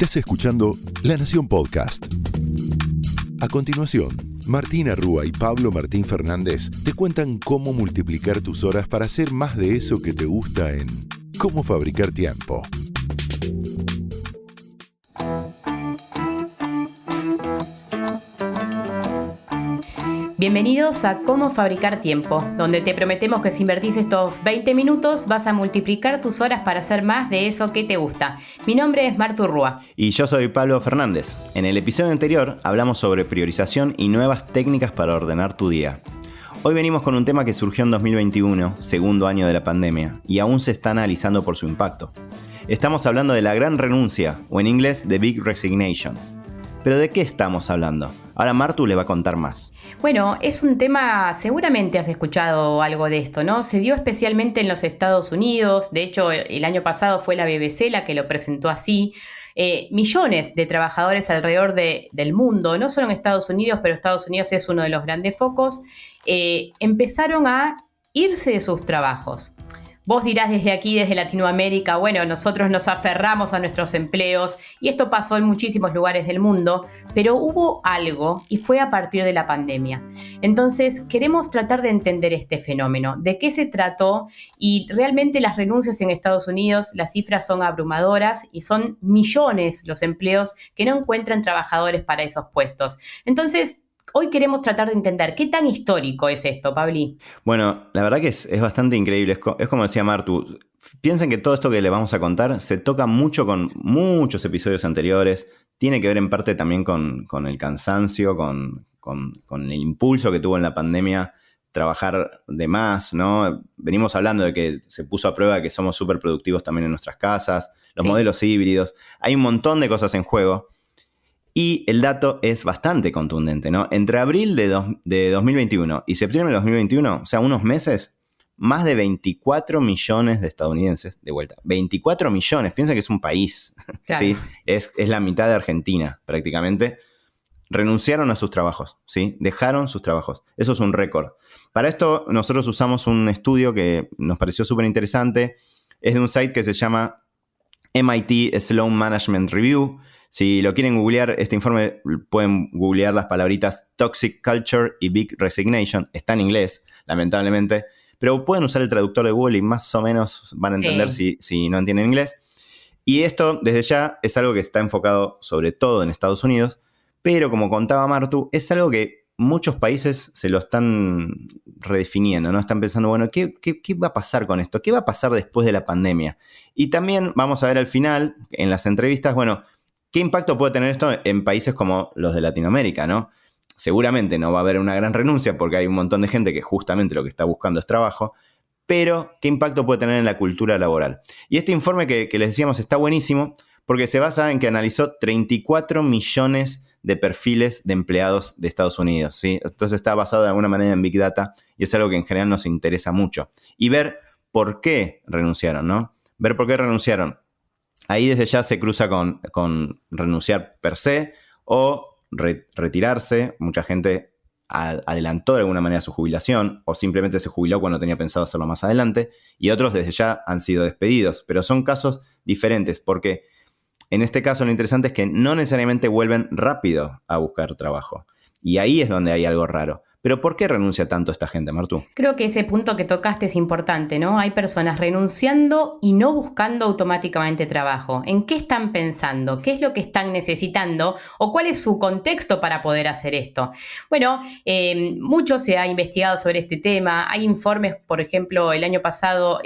Estás escuchando La Nación Podcast. A continuación, Martina Rúa y Pablo Martín Fernández te cuentan cómo multiplicar tus horas para hacer más de eso que te gusta en Cómo Fabricar Tiempo. Bienvenidos a Cómo Fabricar Tiempo, donde te prometemos que si invertís estos 20 minutos vas a multiplicar tus horas para hacer más de eso que te gusta. Mi nombre es Martu Rúa. Y yo soy Pablo Fernández. En el episodio anterior hablamos sobre priorización y nuevas técnicas para ordenar tu día. Hoy venimos con un tema que surgió en 2021, segundo año de la pandemia, y aún se está analizando por su impacto. Estamos hablando de la gran renuncia, o en inglés, The Big Resignation. ¿Pero de qué estamos hablando? Ahora Martu le va a contar más. Bueno, es un tema, seguramente has escuchado algo de esto, ¿no? Se dio especialmente en los Estados Unidos. De hecho, el año pasado fue la BBC la que lo presentó así. Millones de trabajadores alrededor del mundo, no solo en Estados Unidos, pero Estados Unidos es uno de los grandes focos, empezaron a irse de sus trabajos. Vos dirás desde aquí, desde Latinoamérica, bueno, nosotros nos aferramos a nuestros empleos y esto pasó en muchísimos lugares del mundo, pero hubo algo y fue a partir de la pandemia. Entonces, queremos tratar de entender este fenómeno, de qué se trató y realmente las renuncias en Estados Unidos, las cifras son abrumadoras y son millones los empleos que no encuentran trabajadores para esos puestos. Entonces, hoy queremos tratar de entender qué tan histórico es esto, Pabli. Bueno, la verdad que es bastante increíble. Es como decía Martu. Piensen que todo esto que le vamos a contar se toca mucho con muchos episodios anteriores. Tiene que ver en parte también con el cansancio, con el impulso que tuvo en la pandemia trabajar de más, ¿no? Venimos hablando de que se puso a prueba que somos súper productivos también en nuestras casas, los modelos híbridos. Hay un montón de cosas en juego. Y el dato es bastante contundente, ¿no? Entre abril de 2021 y septiembre de 2021, o sea, unos meses, más de 24 millones de estadounidenses, de vuelta, 24 millones, piensa que es un país, claro. ¿Sí? Es la mitad de Argentina, prácticamente, renunciaron a sus trabajos, ¿sí? Dejaron sus trabajos. Eso es un récord. Para esto, nosotros usamos un estudio que nos pareció súper interesante. Es de un site que se llama MIT Sloan Management Review. Si lo quieren googlear, este informe pueden googlear las palabritas Toxic Culture y Big Resignation. Está en inglés, lamentablemente, pero pueden usar el traductor de Google y más o menos van a entender si no entienden inglés. Y esto, desde ya, es algo que está enfocado sobre todo en Estados Unidos, pero como contaba Martu, es algo que muchos países se lo están redefiniendo, ¿no? Están pensando, bueno, ¿qué va a pasar con esto? ¿Qué va a pasar después de la pandemia? Y también vamos a ver al final, en las entrevistas, bueno, ¿qué impacto puede tener esto en países como los de Latinoamérica, ¿no? Seguramente no va a haber una gran renuncia porque hay un montón de gente que justamente lo que está buscando es trabajo, pero ¿qué impacto puede tener en la cultura laboral? Y este informe que les decíamos está buenísimo porque se basa en que analizó 34 millones de perfiles de empleados de Estados Unidos, ¿sí? Entonces está basado de alguna manera en Big Data y es algo que en general nos interesa mucho. Y ver por qué renunciaron, ¿no? Ver por qué renunciaron. Ahí desde ya se cruza con renunciar per se o retirarse. Mucha gente adelantó de alguna manera su jubilación o simplemente se jubiló cuando tenía pensado hacerlo más adelante. Y otros desde ya han sido despedidos. Pero son casos diferentes porque en este caso lo interesante es que no necesariamente vuelven rápido a buscar trabajo. Y ahí es donde hay algo raro. ¿Pero por qué renuncia tanto esta gente, Martu? Creo que ese punto que tocaste es importante, ¿no? Hay personas renunciando y no buscando automáticamente trabajo. ¿En qué están pensando? ¿Qué es lo que están necesitando? ¿O cuál es su contexto para poder hacer esto? Bueno, mucho se ha investigado sobre este tema. Hay informes, por ejemplo, el año pasado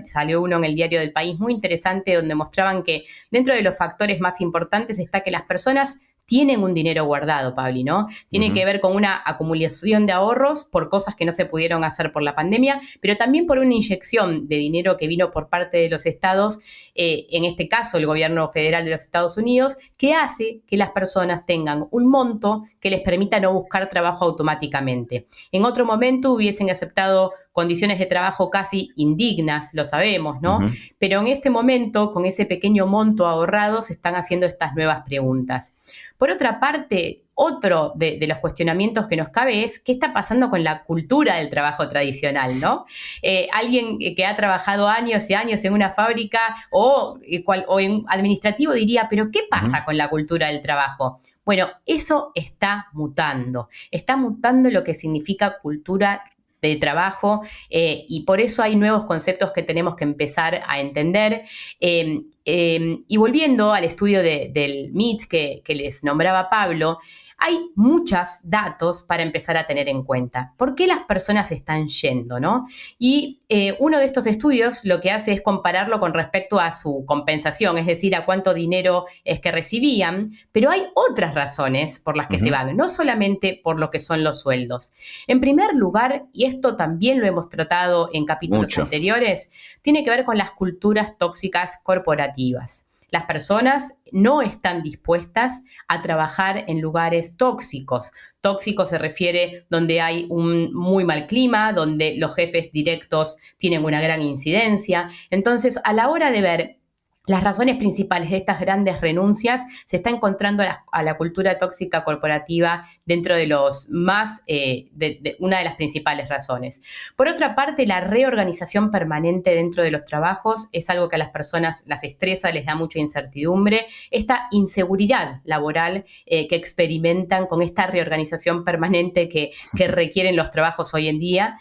salió uno en el Diario del País muy interesante donde mostraban que dentro de los factores más importantes está que las personas tienen un dinero guardado, Pabli, ¿no? Tiene que ver con una acumulación de ahorros por cosas que no se pudieron hacer por la pandemia, pero también por una inyección de dinero que vino por parte de los estados, en este caso el gobierno federal de los Estados Unidos, que hace que las personas tengan un monto que les permita no buscar trabajo automáticamente. En otro momento hubiesen aceptado condiciones de trabajo casi indignas, lo sabemos, ¿no? Ujú. Pero en este momento, con ese pequeño monto ahorrado, se están haciendo estas nuevas preguntas. Por otra parte, otro de los cuestionamientos que nos cabe es qué está pasando con la cultura del trabajo tradicional, ¿no? Alguien que ha trabajado años y años en una fábrica o en administrativo diría, pero ¿qué pasa con la cultura del trabajo? Bueno, eso está mutando lo que significa cultura de trabajo y por eso hay nuevos conceptos que tenemos que empezar a entender. Y volviendo al estudio del MIT que les nombraba Pablo, hay muchos datos para empezar a tener en cuenta. ¿Por qué las personas están yendo, no? Y uno de estos estudios lo que hace es compararlo con respecto a su compensación, es decir, a cuánto dinero es que recibían, pero hay otras razones por las que se van, no solamente por lo que son los sueldos. En primer lugar, y esto también lo hemos tratado en capítulos anteriores, tiene que ver con las culturas tóxicas corporativas. Las personas no están dispuestas a trabajar en lugares tóxicos. Tóxico se refiere donde hay un muy mal clima, donde los jefes directos tienen una gran incidencia. Entonces, a la hora de ver las razones principales de estas grandes renuncias, se está encontrando a la cultura tóxica corporativa dentro de los más, una de las principales razones. Por otra parte, la reorganización permanente dentro de los trabajos es algo que a las personas las estresa, les da mucha incertidumbre. Esta inseguridad laboral que experimentan con esta reorganización permanente que requieren los trabajos hoy en día.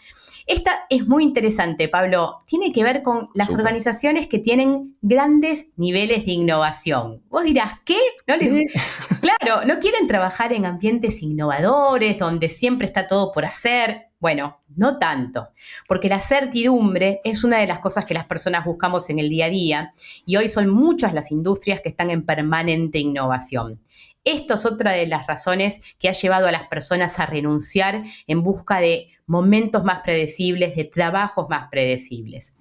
Esta es muy interesante, Pablo. Tiene que ver con las organizaciones que tienen grandes niveles de innovación. Vos dirás, ¿qué? Claro, no quieren trabajar en ambientes innovadores, donde siempre está todo por hacer. Bueno, no tanto, porque la certidumbre es una de las cosas que las personas buscamos en el día a día y hoy son muchas las industrias que están en permanente innovación. Esto es otra de las razones que ha llevado a las personas a renunciar en busca de momentos más predecibles, de trabajos más predecibles.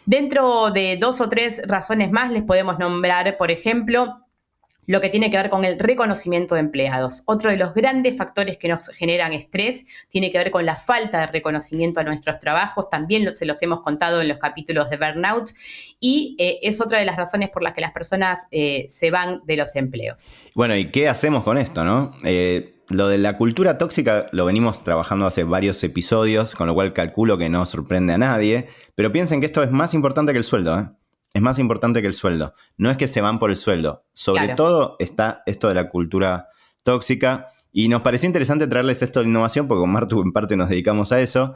Dentro de 2 o 3 razones más les podemos nombrar, por ejemplo, lo que tiene que ver con el reconocimiento de empleados. Otro de los grandes factores que nos generan estrés tiene que ver con la falta de reconocimiento a nuestros trabajos. También se los hemos contado en los capítulos de Burnout. Y es otra de las razones por las que las personas se van de los empleos. Bueno, ¿y qué hacemos con esto, no? Lo de la cultura tóxica lo venimos trabajando hace varios episodios, con lo cual calculo que no sorprende a nadie. Pero piensen que esto es más importante que el sueldo, ¿eh? Es más importante que el sueldo. No es que se van por el sueldo. Sobre todo está esto de la cultura tóxica. Y nos pareció interesante traerles esto de innovación, porque con Martu en parte nos dedicamos a eso.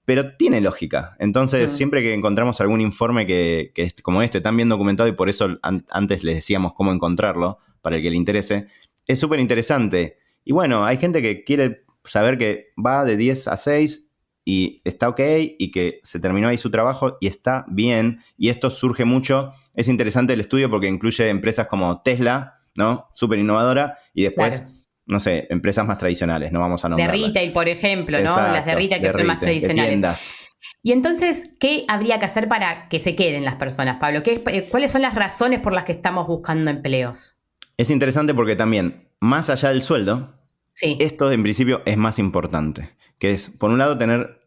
Pero tiene lógica. Entonces, siempre que encontramos algún informe que es como este, tan bien documentado, y por eso antes les decíamos cómo encontrarlo, para el que le interese, es súper interesante. Y bueno, hay gente que quiere saber que va de 10 a 6 y está ok, y que se terminó ahí su trabajo y está bien. Y esto surge mucho. Es interesante el estudio porque incluye empresas como Tesla, ¿no? Súper innovadora. Y después, no sé, empresas más tradicionales, no vamos a nombrarlas. De retail, por ejemplo, ¿no? Exacto, las de retail que son más tradicionales. De tiendas. Y entonces, ¿qué habría que hacer para que se queden las personas, Pablo? ¿Cuáles son las razones por las que estamos buscando empleos? Es interesante porque también, más allá del sueldo, esto en principio es más importante. Que es, por un lado, tener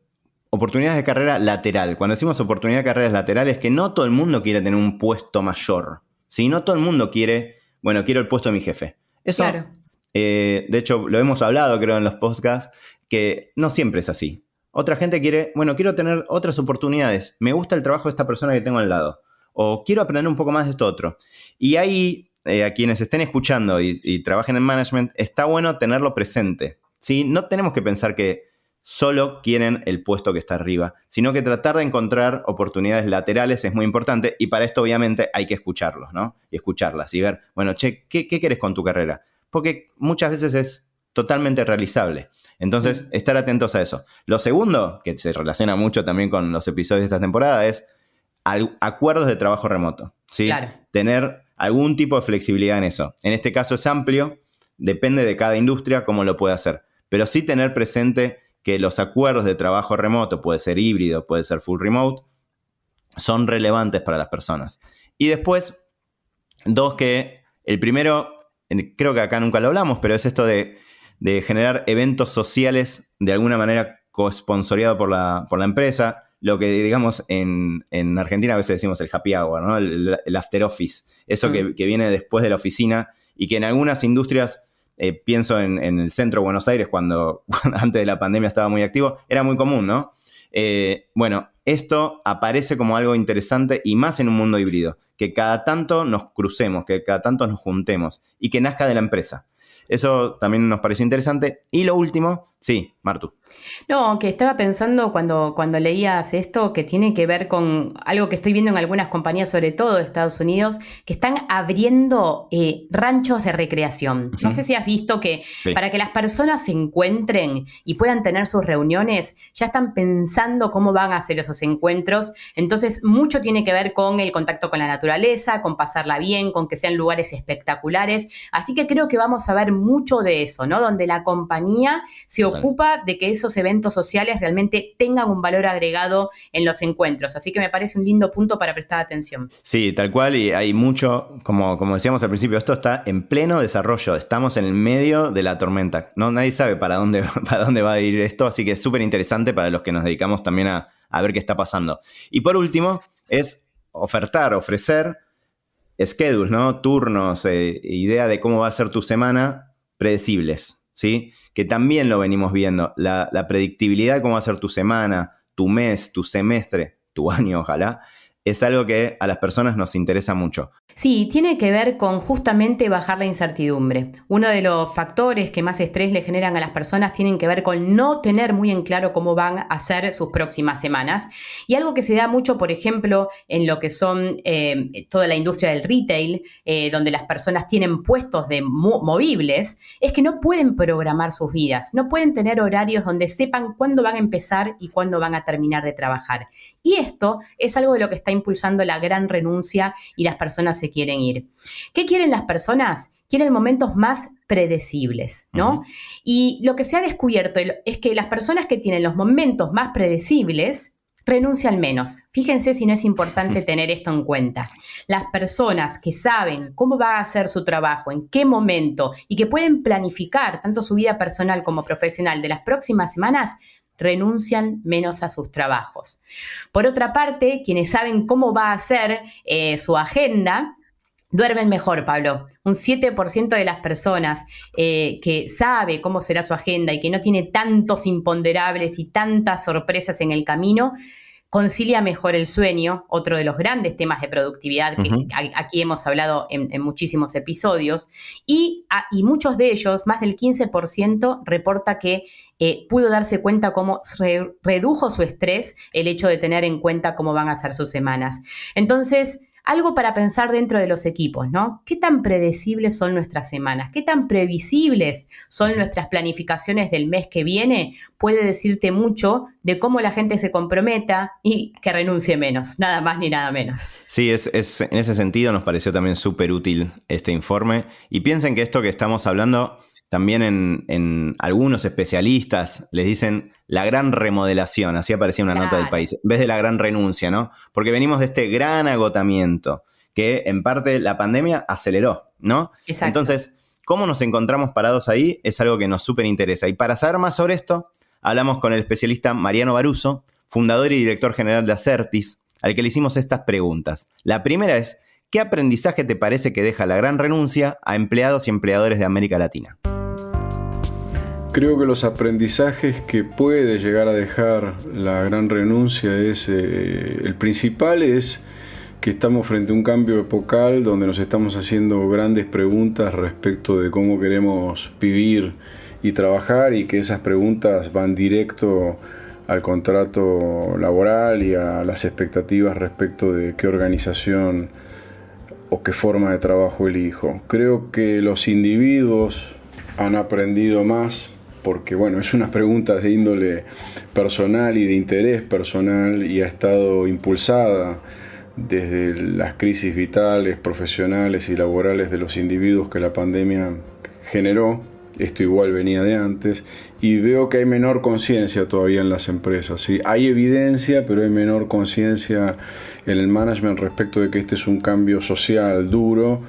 oportunidades de carrera lateral. Cuando decimos oportunidad de carreras laterales, es que no todo el mundo quiere tener un puesto mayor. ¿Sí? No todo el mundo quiere, bueno, quiero el puesto de mi jefe. Eso, de hecho, lo hemos hablado, creo, en los podcasts, que no siempre es así. Otra gente quiere, bueno, quiero tener otras oportunidades. Me gusta el trabajo de esta persona que tengo al lado. O quiero aprender un poco más de esto otro. Y ahí, a quienes estén escuchando y trabajen en management, está bueno tenerlo presente. ¿Sí? No tenemos que pensar que solo quieren el puesto que está arriba, sino que tratar de encontrar oportunidades laterales es muy importante, y para esto obviamente hay que escucharlos, ¿no? Y escucharlas y ver, bueno, che, ¿qué querés con tu carrera? Porque muchas veces es totalmente realizable. Entonces, estar atentos a eso. Lo segundo, que se relaciona mucho también con los episodios de esta temporada, es acuerdos de trabajo remoto, ¿sí? Tener algún tipo de flexibilidad en eso. En este caso es amplio, depende de cada industria cómo lo puede hacer. Pero sí tener presente que los acuerdos de trabajo remoto, puede ser híbrido, puede ser full remote, son relevantes para las personas. Y después, dos, que el primero, creo que acá nunca lo hablamos, pero es esto de generar eventos sociales de alguna manera co-sponsoreado por la empresa, lo que digamos en Argentina a veces decimos el happy hour, ¿no? El after office, eso que viene después de la oficina y que en algunas industrias, pienso en el centro de Buenos Aires, cuando antes de la pandemia estaba muy activo, era muy común, ¿no? Bueno, esto aparece como algo interesante y más en un mundo híbrido, que cada tanto nos crucemos, que cada tanto nos juntemos y que nazca de la empresa. Eso también nos pareció interesante. Y lo último, sí, Martu. No, que estaba pensando cuando leías esto, que tiene que ver con algo que estoy viendo en algunas compañías, sobre todo de Estados Unidos, que están abriendo ranchos de recreación. No sé si has visto que para que las personas se encuentren y puedan tener sus reuniones, ya están pensando cómo van a hacer esos encuentros. Entonces, mucho tiene que ver con el contacto con la naturaleza, con pasarla bien, con que sean lugares espectaculares. Así que creo que vamos a ver mucho de eso, ¿no? Donde la compañía se ocupa de que esos eventos sociales realmente tengan un valor agregado en los encuentros. Así que me parece un lindo punto para prestar atención. Sí, tal cual, y hay mucho, como decíamos al principio, esto está en pleno desarrollo, estamos en el medio de la tormenta, ¿no? Nadie sabe para dónde va a ir esto, así que es súper interesante para los que nos dedicamos también a ver qué está pasando. Y por último, es ofrecer schedules, ¿no? Turnos, idea de cómo va a ser tu semana, predecibles, ¿sí? Que también lo venimos viendo, la predictibilidad de cómo va a ser tu semana, tu mes, tu semestre, tu año, ojalá, es algo que a las personas nos interesa mucho. Sí, tiene que ver con justamente bajar la incertidumbre. Uno de los factores que más estrés le generan a las personas tienen que ver con no tener muy en claro cómo van a ser sus próximas semanas. Y algo que se da mucho, por ejemplo, en lo que son toda la industria del retail, donde las personas tienen puestos de movibles, es que no pueden programar sus vidas, no pueden tener horarios donde sepan cuándo van a empezar y cuándo van a terminar de trabajar. Y esto es algo de lo que está impulsando la gran renuncia y las personas se quieren ir. ¿Qué quieren las personas? Quieren momentos más predecibles, ¿no? Uh-huh. Y lo que se ha descubierto es que las personas que tienen los momentos más predecibles renuncian menos. Fíjense si no es importante tener esto en cuenta. Las personas que saben cómo va a ser su trabajo, en qué momento y que pueden planificar tanto su vida personal como profesional de las próximas semanas, renuncian menos a sus trabajos. Por otra parte, quienes saben cómo va a ser su agenda, duermen mejor, Pablo. Un 7% de las personas que sabe cómo será su agenda y que no tiene tantos imponderables y tantas sorpresas en el camino, concilia mejor el sueño, otro de los grandes temas de productividad que aquí hemos hablado en muchísimos episodios, y muchos de ellos, más del 15%, reporta que pudo darse cuenta cómo redujo su estrés el hecho de tener en cuenta cómo van a ser sus semanas. Entonces, algo para pensar dentro de los equipos, ¿no? ¿Qué tan predecibles son nuestras semanas? ¿Qué tan previsibles son nuestras planificaciones del mes que viene? Puede decirte mucho de cómo la gente se comprometa y que renuncie menos, nada más ni nada menos. Sí, en ese sentido nos pareció también súper útil este informe. Y piensen que esto que estamos hablando, también en algunos especialistas les dicen la gran remodelación, así aparecía una nota del País, en vez de la gran renuncia, ¿no? Porque venimos de este gran agotamiento que en parte la pandemia aceleró, ¿no? Exacto. Entonces, ¿cómo nos encontramos parados ahí? Es algo que nos súper interesa. Y para saber más sobre esto, hablamos con el especialista Mariano Baruso, fundador y director general de Acertis, al que le hicimos estas preguntas. La primera es, ¿qué aprendizaje te parece que deja la gran renuncia a empleados y empleadores de América Latina? Creo que los aprendizajes que puede llegar a dejar la gran renuncia el principal es que estamos frente a un cambio epocal donde nos estamos haciendo grandes preguntas respecto de cómo queremos vivir y trabajar, y que esas preguntas van directo al contrato laboral y a las expectativas respecto de qué organización o qué forma de trabajo elijo. Creo que los individuos han aprendido más porque, bueno, es una pregunta de índole personal y de interés personal y ha estado impulsada desde las crisis vitales, profesionales y laborales de los individuos que la pandemia generó. Esto igual venía de antes, y veo que hay menor conciencia todavía en las empresas, ¿sí? Hay evidencia, pero hay menor conciencia en el management respecto de que este es un cambio social duro,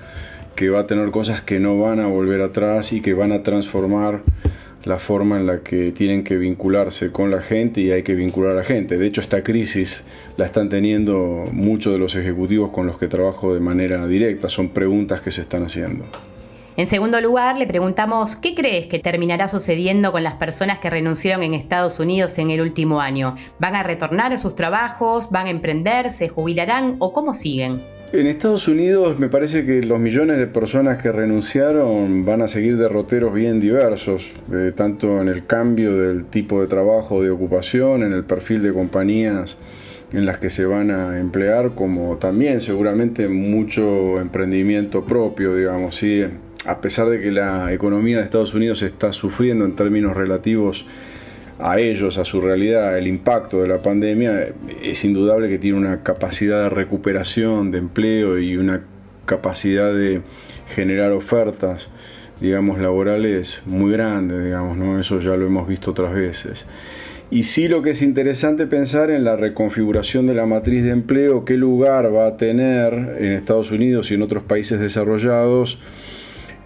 que va a tener cosas que no van a volver atrás y que van a transformar la forma en la que tienen que vincularse con la gente y hay que vincular a la gente. De hecho, esta crisis la están teniendo muchos de los ejecutivos con los que trabajo de manera directa. Son preguntas que se están haciendo. En segundo lugar, le preguntamos, ¿qué crees que terminará sucediendo con las personas que renunciaron en Estados Unidos en el último año? ¿Van a retornar a sus trabajos? ¿Van a emprender? ¿Se jubilarán? ¿O cómo siguen? En Estados Unidos me parece que los millones de personas que renunciaron van a seguir derroteros bien diversos, tanto en el cambio del tipo de trabajo, de ocupación, en el perfil de compañías en las que se van a emplear, como también seguramente mucho emprendimiento propio, digamos, ¿sí? A pesar de que la economía de Estados Unidos está sufriendo en términos relativos a ellos, a su realidad, el impacto de la pandemia, es indudable que tiene una capacidad de recuperación de empleo y una capacidad de generar ofertas, digamos, laborales muy grande, digamos, ¿no? Eso ya lo hemos visto otras veces. Y sí, lo que es interesante pensar en la reconfiguración de la matriz de empleo, qué lugar va a tener en Estados Unidos y en otros países desarrollados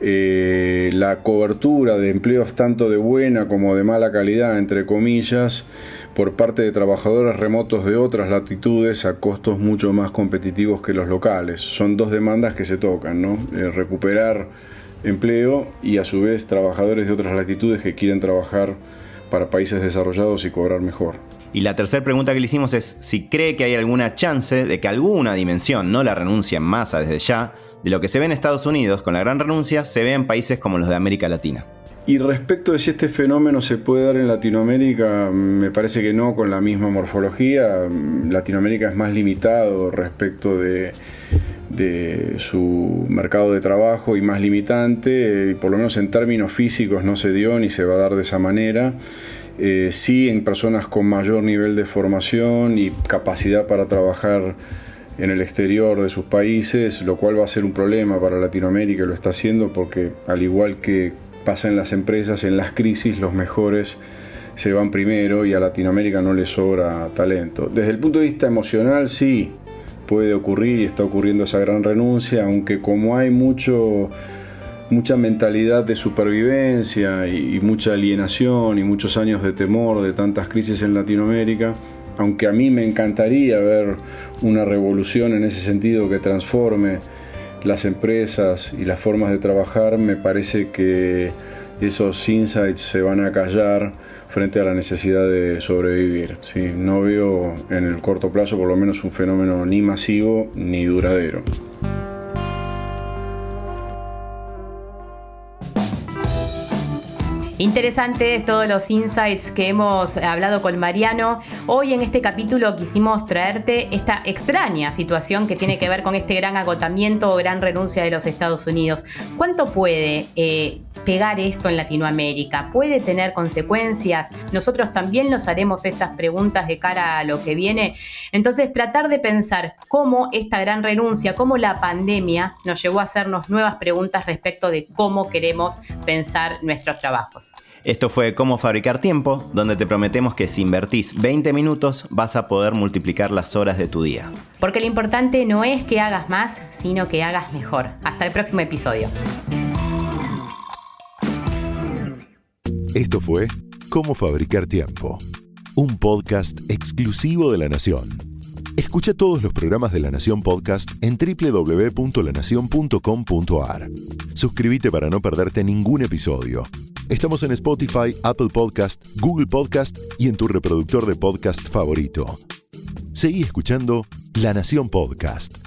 la cobertura de empleos tanto de buena como de mala calidad, entre comillas, por parte de trabajadores remotos de otras latitudes a costos mucho más competitivos que los locales. Son dos demandas que se tocan, ¿no? Recuperar empleo y a su vez trabajadores de otras latitudes que quieren trabajar para países desarrollados y cobrar mejor. Y la tercera pregunta que le hicimos es si cree que hay alguna chance de que alguna dimensión, no la renuncia en masa desde ya, de lo que se ve en Estados Unidos con la gran renuncia, se ve en países como los de América Latina. Y respecto de si este fenómeno se puede dar en Latinoamérica, me parece que no con la misma morfología. Latinoamérica es más limitado respecto de su mercado de trabajo y más limitante, por lo menos en términos físicos no se dio ni se va a dar de esa manera. Sí en personas con mayor nivel de formación y capacidad para trabajar en el exterior de sus países, lo cual va a ser un problema para Latinoamérica, lo está haciendo porque al igual que pasa en las empresas, en las crisis los mejores se van primero y a Latinoamérica no le sobra talento. Desde el punto de vista emocional sí puede ocurrir y está ocurriendo esa gran renuncia, aunque como hay mucha mentalidad de supervivencia y mucha alienación y muchos años de temor de tantas crisis en Latinoamérica, aunque a mí me encantaría ver una revolución en ese sentido que transforme las empresas y las formas de trabajar, me parece que esos insights se van a callar frente a la necesidad de sobrevivir. Sí, no veo en el corto plazo por lo menos un fenómeno ni masivo ni duradero. Interesantes todos los insights que hemos hablado con Mariano. Hoy en este capítulo quisimos traerte esta extraña situación que tiene que ver con este gran agotamiento o gran renuncia de los Estados Unidos. ¿Cuánto puede pegar esto en Latinoamérica? ¿Puede tener consecuencias? Nosotros también nos haremos estas preguntas de cara a lo que viene. Entonces, tratar de pensar cómo esta gran renuncia, cómo la pandemia nos llevó a hacernos nuevas preguntas respecto de cómo queremos pensar nuestros trabajos. Esto fue Cómo Fabricar Tiempo, donde te prometemos que si invertís 20 minutos vas a poder multiplicar las horas de tu día. Porque lo importante no es que hagas más, sino que hagas mejor. Hasta el próximo episodio. Esto fue Cómo Fabricar Tiempo, un podcast exclusivo de La Nación. Escucha todos los programas de La Nación Podcast en www.lanacion.com.ar. Suscríbete para no perderte ningún episodio. Estamos en Spotify, Apple Podcast, Google Podcast y en tu reproductor de podcast favorito. Seguí escuchando La Nación Podcast.